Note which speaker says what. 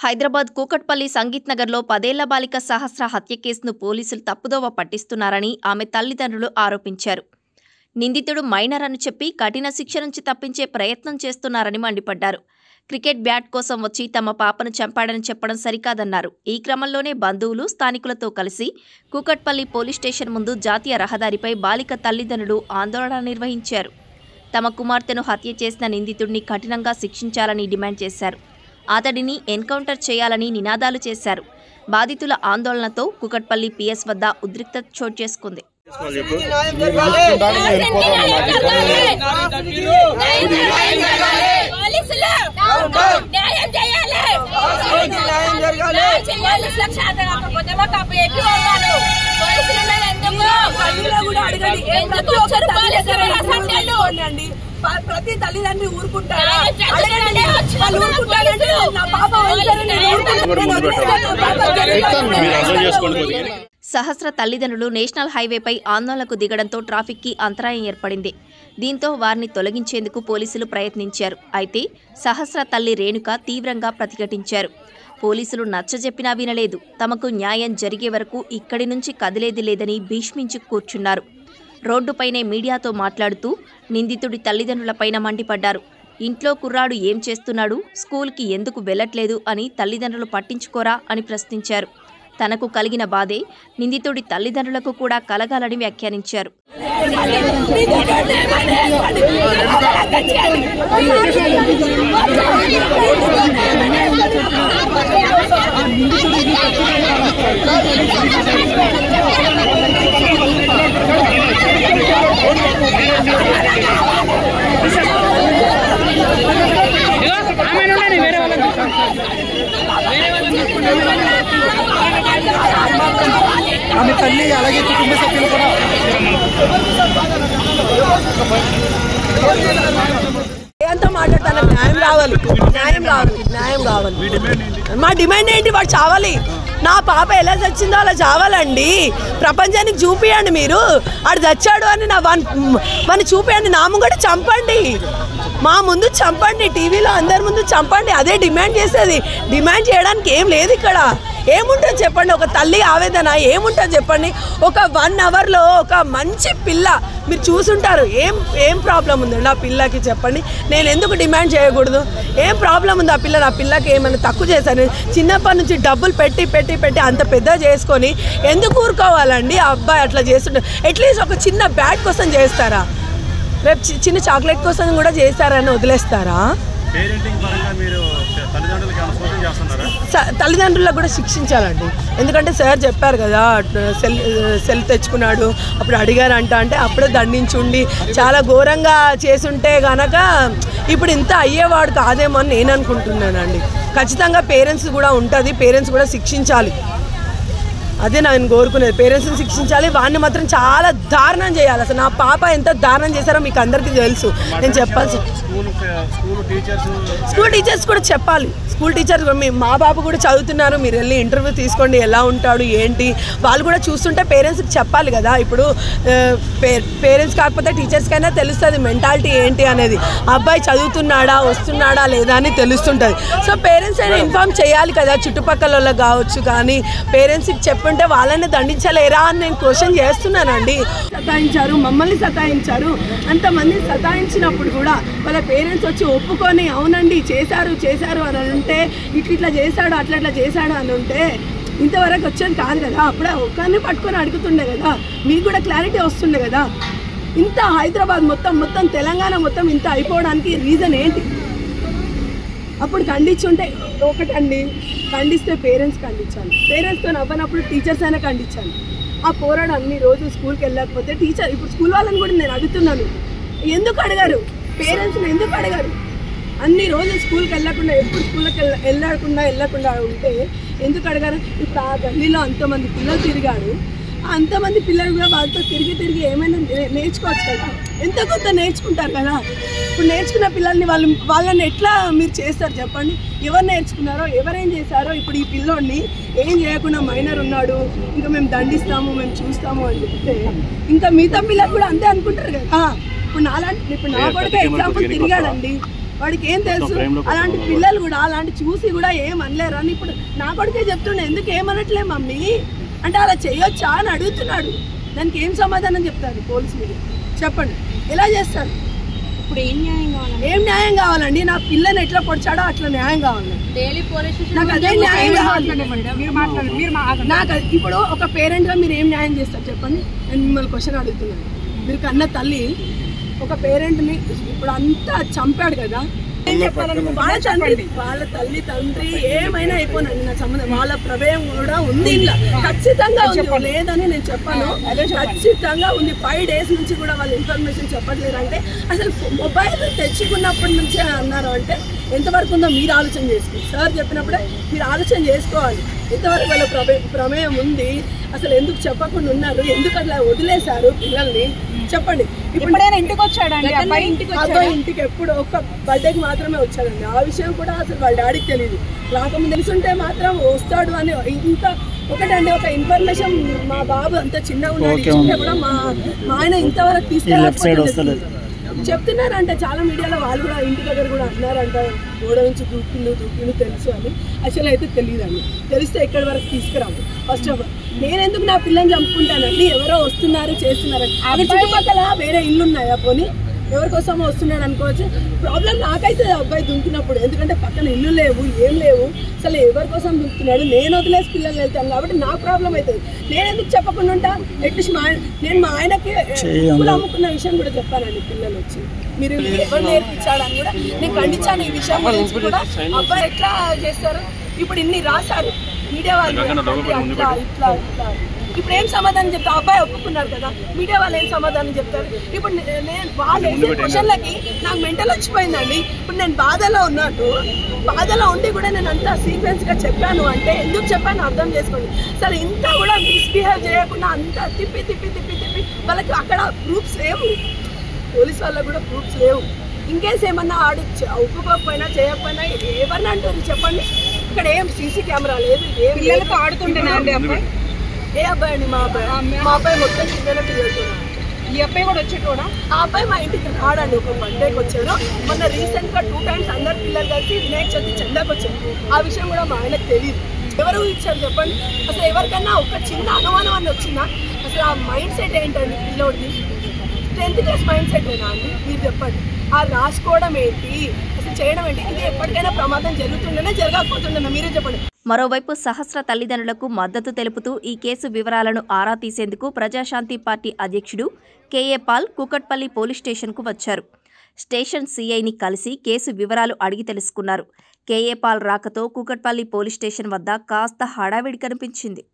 Speaker 1: హైదరాబాద్ కూకట్పల్లి సంగీత్ నగర్లో 10 ఏళ్ల బాలిక సహస్ర హత్య కేసును పోలీసులు తప్పుదోవ పట్టిస్తున్నారని ఆమె తల్లిదండ్రులు ఆరోపించారు. నిందితుడు మైనర్ అని చెప్పి కఠిన శిక్ష నుంచి తప్పించే ప్రయత్నం చేస్తున్నారని మండిపడ్డారు. క్రికెట్ బ్యాట్ కోసం వచ్చి తమ పాపను చంపాడని చెప్పడం సరికాదన్నారు. ఈ క్రమంలోనే బంధువులు స్థానికులతో కలిసి కూకట్పల్లి పోలీస్ స్టేషన్ ముందు జాతీయ రహదారిపై బాలిక తల్లిదండ్రులు ఆందోళన నిర్వహించారు. తమ కుమార్తెను హత్య చేసిన నిందితుడిని కఠినంగా శిక్షించాలని డిమాండ్ చేశారు. అతడిని ఎన్కౌంటర్ చేయాలని నినాదాలు చేశారు. బాధితుల ఆందోళనతో కూకట్పల్లి పిఎస్ వద్ద ఉద్రిక్తత చోటు చేసుకుంది.
Speaker 2: ప్రతి తల్లిదండ్రి ఊరుకుంటారా?
Speaker 1: సహస్ర తల్లిదండ్రులు నేషనల్ హైవేపై ఆందోళనకు దిగడంతో ట్రాఫిక్ కి అంతరాయం ఏర్పడింది. దీంతో వారిని తొలగించేందుకు పోలీసులు ప్రయత్నించారు. అయితే సహస్ర తల్లి రేణుక తీవ్రంగా ప్రతిఘటించారు. పోలీసులు నచ్చజెప్పినా వినలేదు. తమకు న్యాయం జరిగే వరకు ఇక్కడి నుంచి కదిలేది లేదని భీష్మించి కూర్చున్నారు. రోడ్డుపైనే మీడియాతో మాట్లాడుతూ నిందితుడి తల్లిదండ్రులపైన మండిపడ్డారు. ఇంట్లో కుర్రాడు ఏం చేస్తున్నాడు, స్కూల్కి ఎందుకు వెళ్లట్లేదు అని తల్లిదండ్రులు పట్టించుకోరా అని ప్రశ్నించారు. తనకు కలిగిన బాధే నిందితుడి తల్లిదండ్రులకు కూడా కలగాలని వ్యాఖ్యానించారు.
Speaker 3: ఆమె తల్లి అలాగే కుటుంబ సభ్యులు కూడా
Speaker 2: అంతా మాట్లాడతాను. న్యాయం కావాలి, న్యాయం కావాలి, న్యాయం కావాలి. మా డిమాండ్ ఏంటి? వాడు చావాలి. నా పాప ఎలా చచ్చిందో అలా చావాలండి. ప్రపంచానికి చూపియండి. మీరు ఆడు చచ్చాడు అని వాడిని చూపియండి. నా ముంగట చంపండి, మా ముందు చంపండి, టీవీలో అందరి ముందు చంపండి. అదే డిమాండ్ చేసేది. డిమాండ్ చేయడానికి ఏం లేదు ఇక్కడ. ఏముంటుంది చెప్పండి? ఒక తల్లి ఆవేదన ఏముంటుంది చెప్పండి? ఒక 1 అవర్లో ఒక మంచి పిల్ల మీరు చూసుంటారు. ఏం ప్రాబ్లం ఉందండి ఆ పిల్లకి చెప్పండి? నేను ఎందుకు డిమాండ్ చేయకూడదు? ఏం ప్రాబ్లం ఉంది ఆ పిల్ల? నా పిల్లకి ఏమైనా తక్కువ చేశాను? చిన్నప్పటి నుంచి డబ్బులు పెట్టి పెట్టి పెట్టి అంత పెద్ద చేసుకొని ఎందుకు ఊరుకోవాలండి? ఆ అబ్బాయి అట్లా చేస్తుంటారు. అట్లీస్ట్ ఒక చిన్న బ్యాట్ కోసం చేస్తారా? రేపు చిన్న చాక్లెట్ కోసం కూడా చేస్తారని వదిలేస్తారా? తల్లిదండ్రులకు కూడా శిక్షించాలండి. ఎందుకంటే సార్ చెప్పారు కదా, సెల్ తెచ్చుకున్నాడు అప్పుడు అడిగారంట అంటే అప్పుడే దండించుండి చాలా ఘోరంగా చేసుంటే కనుక ఇప్పుడు ఇంత అయ్యేవాడు కాదేమో అని నేను అనుకుంటున్నానండి. ఖచ్చితంగా పేరెంట్స్ కూడా ఉంటుంది, పేరెంట్స్ కూడా శిక్షించాలి. అదే నేను కోరుకునేది. పేరెంట్స్ని శిక్షించాలి. వాడిని మాత్రం చాలా దారుణం చేయాలి. అసలు నా పాప ఎంత దారుణం చేశారో మీకు అందరికీ తెలుసు. నేను చెప్పాల్సి స్కూల్ టీచర్స్ కూడా చెప్పాలి. స్కూల్ టీచర్స్ మా బాబు కూడా చదువుతున్నారు, మీరు వెళ్ళి ఇంటర్వ్యూ తీసుకోండి, ఎలా ఉంటాడు ఏంటి వాళ్ళు కూడా చూస్తుంటే పేరెంట్స్కి చెప్పాలి కదా. ఇప్పుడు పేరెంట్స్ కాకపోతే టీచర్స్కైనా తెలుస్తుంది మెంటాలిటీ ఏంటి అనేది. అబ్బాయి చదువుతున్నాడా వస్తున్నాడా లేదా అని తెలుస్తుంటుంది. సో పేరెంట్స్ అయినా ఇన్ఫార్మ్ చేయాలి కదా, చుట్టుపక్కల వాళ్ళకి కావచ్చు. కానీ పేరెంట్స్కి చెప్పుంటే వాళ్ళని దండించలేరా అని నేను క్వశ్చన్ చేస్తున్నానండి. సతాయించారు, మమ్మల్ని సతాయించారు. అంతమందిని సతాయించినప్పుడు కూడా వాళ్ళ పేరెంట్స్ వచ్చి ఒప్పుకొని అవునండి చేశారు అని అంటే ఇట్లా చేశాడు అట్లా చేశాడు అని ఉంటే ఇంతవరకు వచ్చేది కాదు కదా. అప్పుడే ఒక్కరిని పట్టుకొని అడుగుతుండే కదా, మీకు కూడా క్లారిటీ వస్తుండే కదా. ఇంత హైదరాబాద్ మొత్తం తెలంగాణ మొత్తం ఇంత అయిపోవడానికి రీజన్ ఏంటి? అప్పుడు ఖండించుంటే ఒకటండి, ఖండిస్తే పేరెంట్స్ ఖండించాలి. పేరెంట్స్తో అవ్వనప్పుడు టీచర్స్ అయినా ఖండించాలి. ఆ పోరాడు అన్ని రోజు స్కూల్కి వెళ్ళకపోతే టీచర్ ఇప్పుడు స్కూల్ వాళ్ళని కూడా నేను అడుగుతున్నాను, ఎందుకు అడగారు? పేరెంట్స్ని ఎందుకు అడగారు? అన్ని రోజులు స్కూల్కి వెళ్ళకుండా ఎప్పుడు స్కూల్కి వెళ్ళకుండా ఉంటే ఎందుకు అడగారు? ఇప్పుడు ఆ గల్లీలో అంతమంది పిల్లలు తిరిగాడు, అంతమంది పిల్లలు కూడా వాళ్ళతో తిరిగి ఏమైనా నేర్చుకోవచ్చు కదా, ఎంత కొంత నేర్చుకుంటారు కదా. ఇప్పుడు నేర్చుకున్న పిల్లల్ని వాళ్ళని ఎట్లా మీరు చేస్తారు చెప్పండి? ఎవరు నేర్చుకున్నారో, ఎవరేం చేశారో. ఇప్పుడు ఈ పిల్లోడిని ఏం చేయకుండా మైనర్ ఉన్నాడు, ఇంకా మేము దండిస్తాము, మేము చూస్తాము అని చెప్తే ఇంకా మిగతా పిల్లలు కూడా అంతే అనుకుంటారు కదా. ఇప్పుడు నా కొడుకు ఎగ్జాంపుల్ తిరిగాడండి, వాడికి ఏం తెలుసు? అలాంటి పిల్లలు కూడా అలాంటి చూసి కూడా ఏం అనలేరు అని ఇప్పుడు నా కొడుకే చెప్తుండే. ఎందుకు ఏమనట్లే మమ్మీ అంటే అలా చేయొచ్చా అని అడుగుతున్నాడు. దానికి ఏం సమాధానం చెప్తారు పోలీసు మీరు? చెప్పండి, ఎలా చేస్తారు?
Speaker 4: ఇప్పుడు ఏం
Speaker 2: న్యాయం కావాలండి? నా పిల్లని ఎట్లా పొడిచాడో అట్లా న్యాయం కావాలి. నాకు అదే న్యాయం కావాలి. నాకు ఇప్పుడు ఒక పేరెంట్గా మీరు ఏం న్యాయం చేస్తారు చెప్పండి? నేను మిమ్మల్ని క్వశ్చన్ అడుగుతున్నాను. మీరు కన్న తల్లి ఒక పేరెంట్ని ఇప్పుడు అంతా చంపాడు కదా, వాళ్ళ తల్లి తండ్రి ఏమైనా అయిపోయినండి నా సంబంధం. వాళ్ళ ప్రమేయం కూడా ఉంది ఇలా, ఖచ్చితంగా ఉంది, లేదని నేను చెప్పాను, ఖచ్చితంగా ఉంది. 5 days నుంచి కూడా వాళ్ళు ఇన్ఫర్మేషన్ చెప్పట్లేరు అంటే అసలు మొబైల్ తెచ్చుకున్నప్పటి నుంచే అన్నారు అంటే ఎంతవరకు ఉందో మీరు ఆలోచన చేసుకోండి. సార్ చెప్పినప్పుడే మీరు ఆలోచన చేసుకోవాలి ఎంతవరకు వాళ్ళ ప్రమేయం ఉంది, అసలు ఎందుకు చెప్పకుండా ఉన్నారు, ఎందుకు అట్లా వదిలేశారు పిల్లల్ని చెప్పండి. ఇప్పుడు
Speaker 4: ఇంటికి వచ్చాడండి
Speaker 2: ఇంటికి ఎప్పుడు ఒక్క బర్త్డేకి మాత్రమే వచ్చాడండి. ఆ విషయం కూడా అసలు వాళ్ళ డాడీకి తెలియదు. రాకముందు తెలుసుంటే మాత్రం వస్తాడు అని. ఇంకా ఒకటండి, ఒక ఇన్ఫర్మేషన్ మా బాబు అంత చిన్నగా ఉన్నాడు కూడా మా ఆయన ఇంతవరకు తీసుకెళ్ళి చెప్తున్నారంటే చాలా మీడియాలో వాళ్ళు కూడా ఇంటి దగ్గర కూడా అన్నారంట, గోడ నుంచి దూకిండు తెలుసు అని. అసలు అయితే తెలియదండి. తెలిస్తే ఎక్కడి వరకు తీసుకురాము. ఫస్ట్ ఆఫ్ ఆల్ నేను ఎందుకు నా పిల్లని చంపుకుంటానండి? ఎవరో వస్తున్నారు చేస్తున్నారని. అక్కడ చుట్టుపక్కల వేరే ఇల్లు ఉన్నాయా? పోనీ ఎవరికోసమో వస్తున్నాడు అనుకోవచ్చు. ప్రాబ్లం నాకైతే అబ్బాయి దుంకినప్పుడు, ఎందుకంటే పక్కన ఇల్లు లేవు, ఏం లేవు, అసలు ఎవరి కోసం దుంకుతున్నాడు. నేను వదిలేసి పిల్లలు వెళ్తాను కాబట్టి నా ప్రాబ్లం అవుతుంది. నేను ఎందుకు చెప్పకుండా ఉంటా? అట్లీస్ట్ నేను మా ఆయనకి పూలు అమ్ముకున్న విషయం కూడా చెప్పానండి. పిల్లలు వచ్చి మీరు ఎవరు నేర్పించాడని కూడా నేను ఖండించాను. ఈ విషయం గురించి కూడా అబ్బాయి ఎట్లా చేస్తారు? ఇప్పుడు ఇన్ని రాశారు మీడియా వాళ్ళు, అట్లా ఇట్లా ఇట్లా. ఇప్పుడు ఏం సమాధానం చెప్తారు? అబ్బాయి ఒప్పుకున్నారు కదా, మీడియా వాళ్ళు ఏం సమాధానం చెప్తారు? ఇప్పుడు నేను వాళ్ళు వేసే క్వశ్చన్లకి నాకు మెంటల్ వచ్చిపోయిందండి. ఇప్పుడు నేను బాధలో ఉండి కూడా నేను అంతా సీక్వెన్స్గా చెప్పాను అంటే ఎందుకు చెప్పాను అర్థం చేసుకోండి. సరే ఇంత కూడా మిస్బిహేవ్ చేయకుండా అంతా తిప్పి వాళ్ళకి అక్కడ ప్రూఫ్స్ లేవు, పోలీస్ వాళ్ళకు కూడా ప్రూఫ్స్ లేవు. ఇంకేస్ ఏమన్నా ఒప్పుకోకపోయినా చేయకపోయినా ఎవరిని అంటారు చెప్పండి? ఇక్కడ ఏం సీసీ కెమెరా లేదు, ఏం
Speaker 4: పిల్లలతో ఆడుతుంటేనా అండి అబ్బాయి?
Speaker 2: ఏ అబ్బాయి అండి? మా అబ్బాయి మొత్తం చిన్న పిల్లలతో.
Speaker 4: ఈ అబ్బాయి కూడా వచ్చేటోడా?
Speaker 2: ఆ అబ్బాయి మా ఇంటికి రాడండి, ఒక బర్త్డేకి వచ్చాడు. మొన్న రీసెంట్గా 2 times అందరు పిల్లలు కలిసి వినాయక చవితి చందాకి వచ్చాడు. ఆ విషయం కూడా మా ఆయనకు తెలియదు. ఎవరు ఇచ్చారు చెప్పండి? అసలు ఎవరికన్నా ఒక చిన్న అనుమానం అని వచ్చినా అసలు ఆ మైండ్ సెట్ ఏంటండి పిల్లోడిది? 10th class మైండ్ సెట్ ఏనా అండి? మీరు చెప్పండి. ఆ రాసుకోవడం ఏంటి, అసలు చేయడం ఏంటి? ఇది ఎప్పటికైనా ప్రమాదం జరుగుతుండేనే జరగకపోతుండేనా? మీరే చెప్పండి.
Speaker 1: మరోవైపు సహస్ర తల్లిదండ్రులకు మద్దతు తెలుపుతూ ఈ కేసు వివరాలను ఆరా తీసేందుకు ప్రజాశాంతి పార్టీ అధ్యక్షుడు కేఏ పాల్ కూకట్పల్లి పోలీస్ స్టేషన్కు వచ్చారు. స్టేషన్ సీఐని కలిసి కేసు వివరాలు అడిగి తెలుసుకున్నారు. కేఏ పాల్ రాకతో కూకట్పల్లి పోలీస్ స్టేషన్ వద్ద కాస్త హడావిడి కనిపించింది.